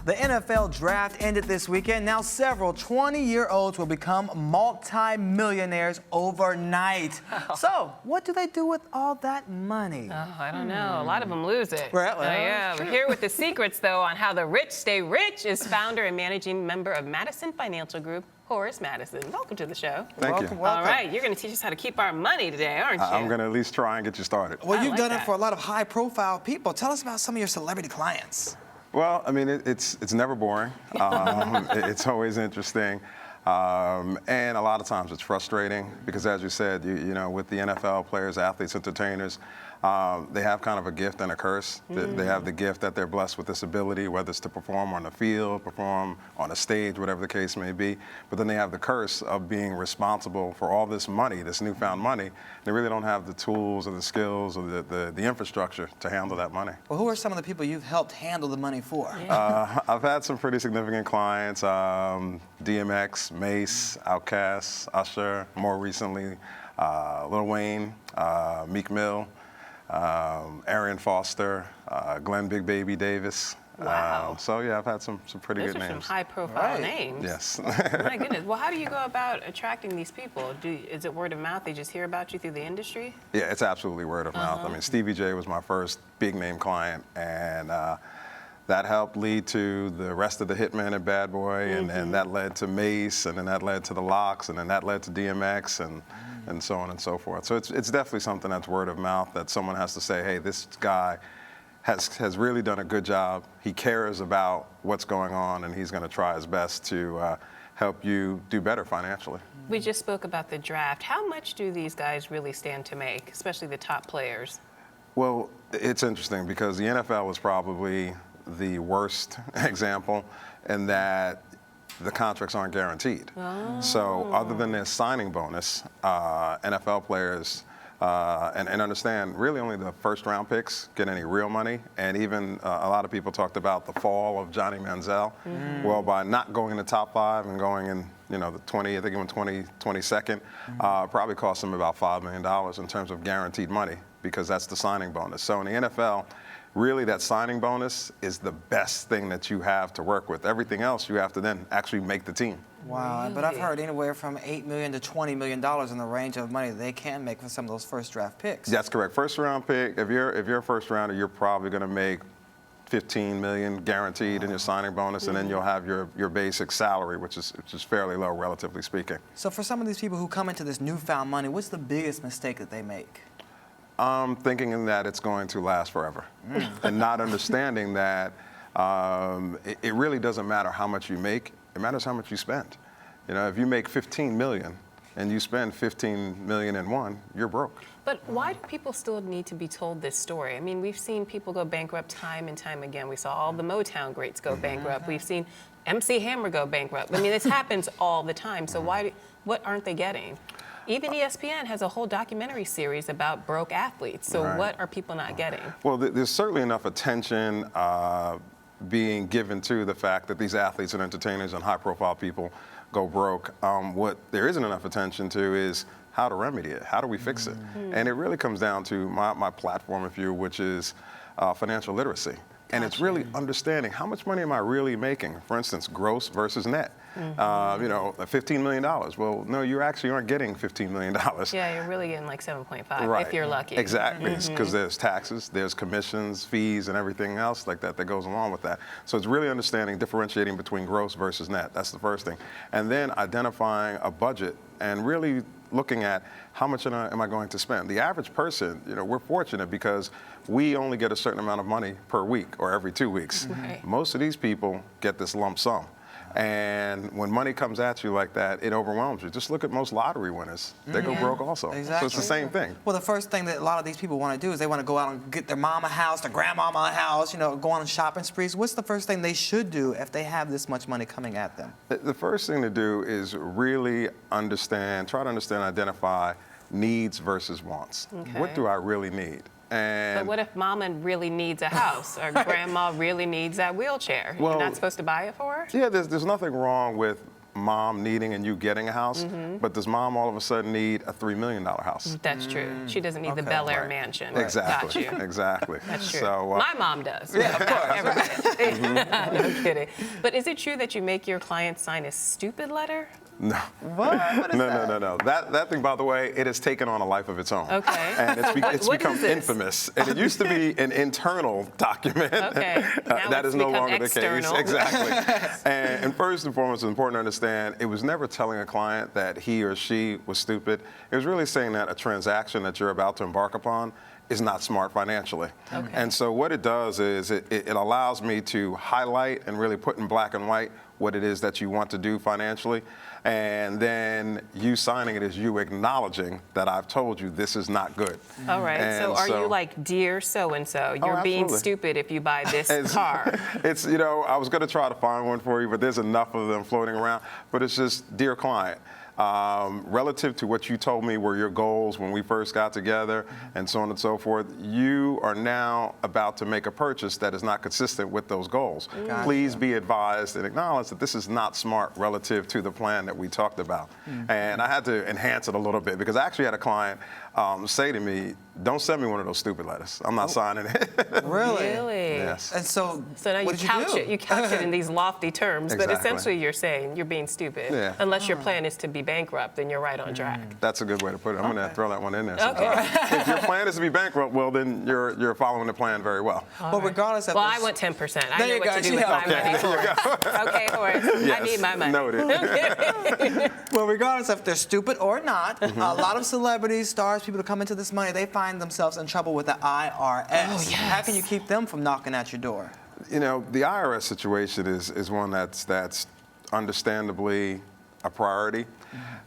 The NFL draft ended this weekend. Now several 20-year-olds will become multi-millionaires overnight. So, what do they do with all that money? Oh, I don't know. A lot of them lose it. Well, yeah. We're here with the secrets, though, on how the rich stay rich is founder and managing member of Madison Financial Group, Horace Madison. Welcome to the show. Thank you. Welcome. All right, you're going to teach us how to keep our money today, aren't you? I'm going to at least try and get you started. Well, you've like done it that. for a lot of high-profile people. Tell us about some of your celebrity clients. Well, I mean, it's never boring. It's always interesting. And a lot of times it's frustrating because, as you said, you know, with the NFL players, athletes, entertainers, they have kind of a gift and a curse. They have the gift that they're blessed with this ability, whether it's to perform on the field, perform on a stage, whatever the case may be. But then they have the curse of being responsible for all this money, this newfound money. They really don't have the tools or the skills or the infrastructure to handle that money. Well, who are some of the people you've helped handle the money for? I've had some pretty significant clients, DMX, Mace, Outkast, Usher, more recently, Lil Wayne, Meek Mill, Arian Foster, Glenn Big Baby Davis. Wow. So yeah, I've had some pretty Those good are some names. high-profile Right. names. Yes. My goodness. Well, how do you go about attracting these people? Is it word of mouth? They just hear about you through the industry? Yeah, it's absolutely word of mouth. I mean, Stevie J was my first big name client, and that helped lead to the rest of the Hitman and Bad Boy, and that led to Mace, and then that led to the Locks, and then that led to DMX, and so on and so forth. So it's definitely something that's word of mouth, that someone has to say, hey, this guy has really done a good job. He cares about what's going on, and he's going to try his best to help you do better financially. We just spoke about the draft. How much do these guys really stand to make, especially the top players? Well, it's interesting because the NFL is probably the worst example in that the contracts aren't guaranteed. Oh. So other than their signing bonus, NFL players, and understand, really only the first-round picks get any real money. And even a lot of people talked about the fall of Johnny Manziel. Well, by not going in the top 5 and going in, you know, the 20, I think he went 22nd, probably cost him about $5 million in terms of guaranteed money, because that's the signing bonus. So in the NFL, really that signing bonus is the best thing that you have to work with. Everything else, you have to then actually make the team. Wow, Really? but I've heard anywhere from $8 million to $20 million in the range of money they can make for some of those first draft picks. That's correct. First round pick, if you're a first rounder, you're probably going to make $15 million guaranteed in your signing bonus, and then you'll have your basic salary, which is fairly low, relatively speaking. So for some of these people who come into this newfound money, what's the biggest mistake that they make? Thinking that it's going to last forever, and not understanding that it really doesn't matter how much you make. It matters how much you spend. You know, if you make $15 million and you spend $15 million in one, you're broke. But why do people still need to be told this story? I mean, we've seen people go bankrupt time and time again. We saw all the Motown greats go bankrupt. We've seen MC Hammer go bankrupt. I mean, this happens all the time. So what aren't they getting? Even ESPN has a whole documentary series about broke athletes. So what are people not getting? Well, there's certainly enough attention being given to the fact that these athletes and entertainers and high-profile people go broke. What there isn't enough attention to is how to remedy it. How do we fix it? And it really comes down to my platform, if you, which is financial literacy. And it's really understanding how much money am I really making? For instance, gross versus net. You know, $15 million. Well, no, you actually aren't getting $15 million. Yeah, you're really getting like 7.5 Right. if you're lucky. Exactly, because there's taxes, there's commissions, fees, and everything else like that goes along with that. So it's really understanding, differentiating between gross versus net. That's the first thing. And then identifying a budget and really looking at how much am I going to spend. The average person, you know, we're fortunate because we only get a certain amount of money per week or every 2 weeks. Right. Most of these people get this lump sum. And when money comes at you like that, it overwhelms you. Just look at most lottery winners. They go broke also. Exactly. So it's the same thing. Well, the first thing that a lot of these people want to do is they want to go out and get their mama a house, their grandmama a house, you know, go on shopping sprees. What's the first thing they should do if they have this much money coming at them? The first thing to do is really understand, try to understand, identify needs versus wants. Okay. What do I really need? And But what if mama really needs a house or grandma really needs that wheelchair? Well, You're not supposed to buy it for her? yeah, there's nothing wrong with mom needing and you getting a house, but does mom all of a sudden need a $3 million house? That's true. She doesn't need the Okay. Bel Air Right. mansion. Exactly. Got you. Exactly. That's true. So, My mom does. Yeah, of course. Everybody. No kidding. But is it true that you make your clients sign a stupid letter? no. What is that? No. That thing, by the way, it has taken on a life of its own. Okay. And it's What become is this? infamous. And it used to be an internal document. Okay. Now That it's is no become longer external. the case. Exactly. and first and foremost, it's important to understand it was never telling a client that he or she was stupid. It was really saying that a transaction that you're about to embark upon is not smart financially. Okay. And so what it does is it allows me to highlight and really put in black and white what it is that you want to do financially. And then you signing it is you acknowledging that I've told you this is not good. All right. And So are you like, dear so-and-so, you're being absolutely. stupid if you buy this car? It's, you know, I was going to try to find one for you, but there's enough of them floating around. But it's just, dear client, relative to what you told me were your goals when we first got together and so on and so forth, you are now about to make a purchase that is not consistent with those goals. Gotcha. Please be advised and acknowledge that this is not smart relative to the plan that we talked about. And I had to enhance it a little bit because I actually had a client say to me, don't send me one of those stupid letters. I'm not signing it. Really? Really? Yes. And so, So now what you did couch do? it. You couch it in these lofty terms, but Exactly. essentially you're saying you're being stupid. Yeah. Unless your plan is to be bankrupt, then you're right on track. That's a good way to put it. I'm going to throw that one in there. Okay. If your plan is to be bankrupt, well, then you're following the plan very well. But regardless of Well, this, I want 10%. I There know you what go. to do She with my helped. money. There you Okay, Horace. I need my money. Noted. well, regardless if they're stupid or not, a lot of celebrities, stars, people that come into this money, they find themselves in trouble with the IRS. yes. How can you keep them from knocking at your door? You know, the IRS situation is one that's understandably a priority.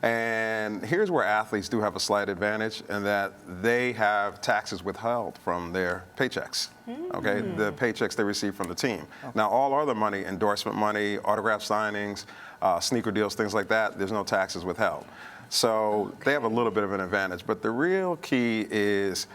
And here's where athletes do have a slight advantage in that they have taxes withheld from their paychecks, okay? The paychecks they receive from the team. Now, all other money, endorsement money, autograph signings, sneaker deals, things like that, there's no taxes withheld. So they have a little bit of an advantage. But the real key is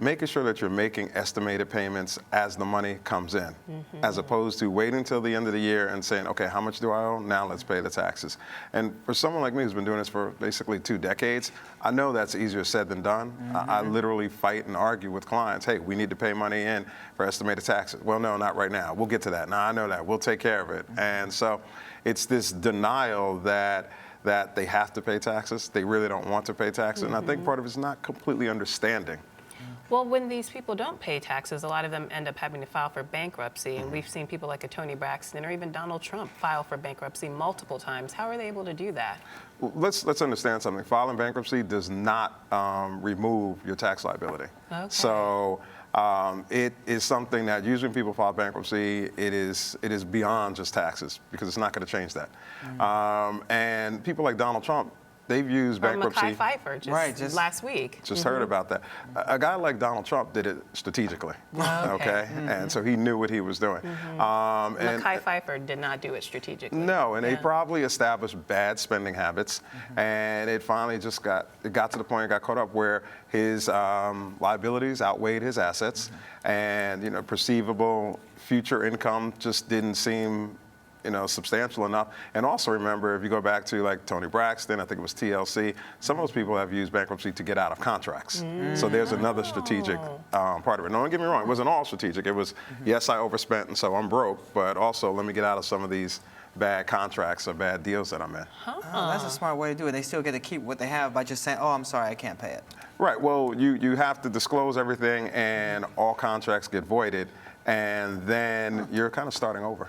making sure that you're making estimated payments as the money comes in, as opposed to waiting until the end of the year and saying, okay, how much do I owe? Now let's pay the taxes. And for someone like me who's been doing this for basically 2 decades, I know that's easier said than done. I literally fight and argue with clients, hey, we need to pay money in for estimated taxes. Well, no, not right now. We'll get to that. No, I know that. We'll take care of it. And so it's this denial that they have to pay taxes. They really don't want to pay taxes. And I think part of it's not completely understanding. Well, when these people don't pay taxes, a lot of them end up having to file for bankruptcy. And we've seen people like a Tony Braxton or even Donald Trump file for bankruptcy multiple times. How are they able to do that? Well, let's understand something. Filing bankruptcy does not remove your tax liability. Okay. So it is something that usually when people file bankruptcy, it is beyond just taxes because it's not going to change that. And people like Donald Trump, they've used Or bankruptcy. Mekhi Phifer just last week. Just heard about that. A guy like Donald Trump did it strategically, okay? And so he knew what he was doing. And Mekhi Phifer did not do it strategically. no, and they Yeah. probably established bad spending habits, and it finally just got to the point it got caught up where his liabilities outweighed his assets, and perceivable future income just didn't seem substantial enough. And also remember, if you go back to like Tony Braxton, I think it was TLC, some of those people have used bankruptcy to get out of contracts. So there's another strategic part of it. No, don't get me wrong, it wasn't all strategic. It was, yes, I overspent and so I'm broke, but also let me get out of some of these bad contracts or bad deals that I'm in. Oh, that's a smart way to do it. They still get to keep what they have by just saying, oh, I'm sorry, I can't pay it. Right, well, you have to disclose everything and all contracts get voided, and then you're kind of starting over.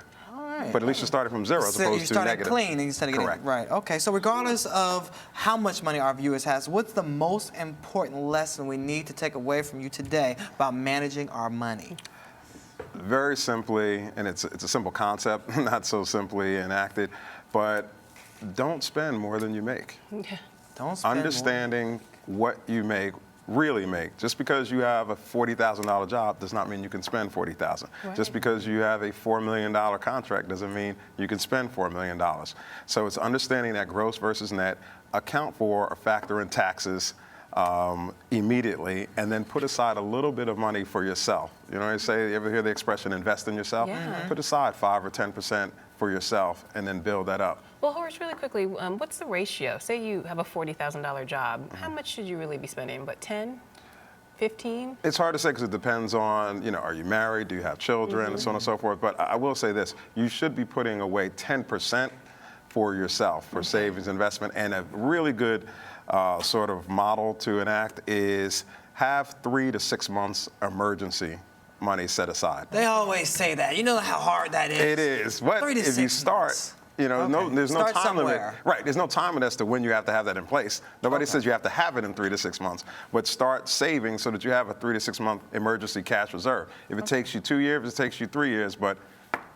Right. But at least you started from zero as So you opposed to started negative. clean instead of getting Correct. right. Okay, so regardless of how much money our viewers has, what's the most important lesson we need to take away from you today about managing our money? Very simply, and it's a simple concept, not so simply enacted, but don't spend more than you make. Yeah. Don't spend Understanding what you really make. Just because you have a $40,000 job does not mean you can spend $40,000. Right. Just because you have a $4 million contract doesn't mean you can spend $4 million. So it's understanding that gross versus net, account for or factor in taxes immediately, and then put aside a little bit of money for yourself. You know, they say, you ever hear the expression invest in yourself? Yeah. Put aside 5 or 10% for yourself and then build that up. Well, Horace, really quickly, what's the ratio? Say you have a $40,000 job. Mm-hmm. How much should you really be spending? What, 10? 15? It's hard to say because it depends on, are you married? Do you have children? And so on and so forth. But I will say this, you should be putting away 10% for yourself, for savings, investment. And a really good sort of model to enact is have 3 to 6 months emergency money set aside. They always say that. You know how hard that is. It is. But 3 to if you 6 start, months. there's no Start time limit. somewhere. Right, there's no time limit as to when you have to have that in place. Nobody says you have to have it in 3 to 6 months, but start saving so that you have a 3 to 6 month emergency cash reserve. If it takes you 2 years, it takes you 3 years, but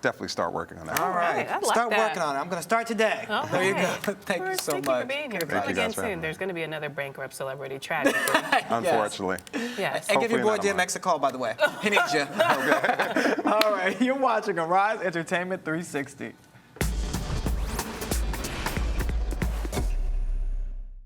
definitely start working on that. All right. I like Start that. working on it. I'm going to start today. All There you go. right. Thank you Horace, so thank much. you for being here. Thank Come you again guys for having soon. me. There's going to be another bankrupt celebrity, tragically. Unfortunately. Yes. And give your boy Hopefully not DMX a call, by the way. He needs you. All right. You're watching Horace Entertainment 360.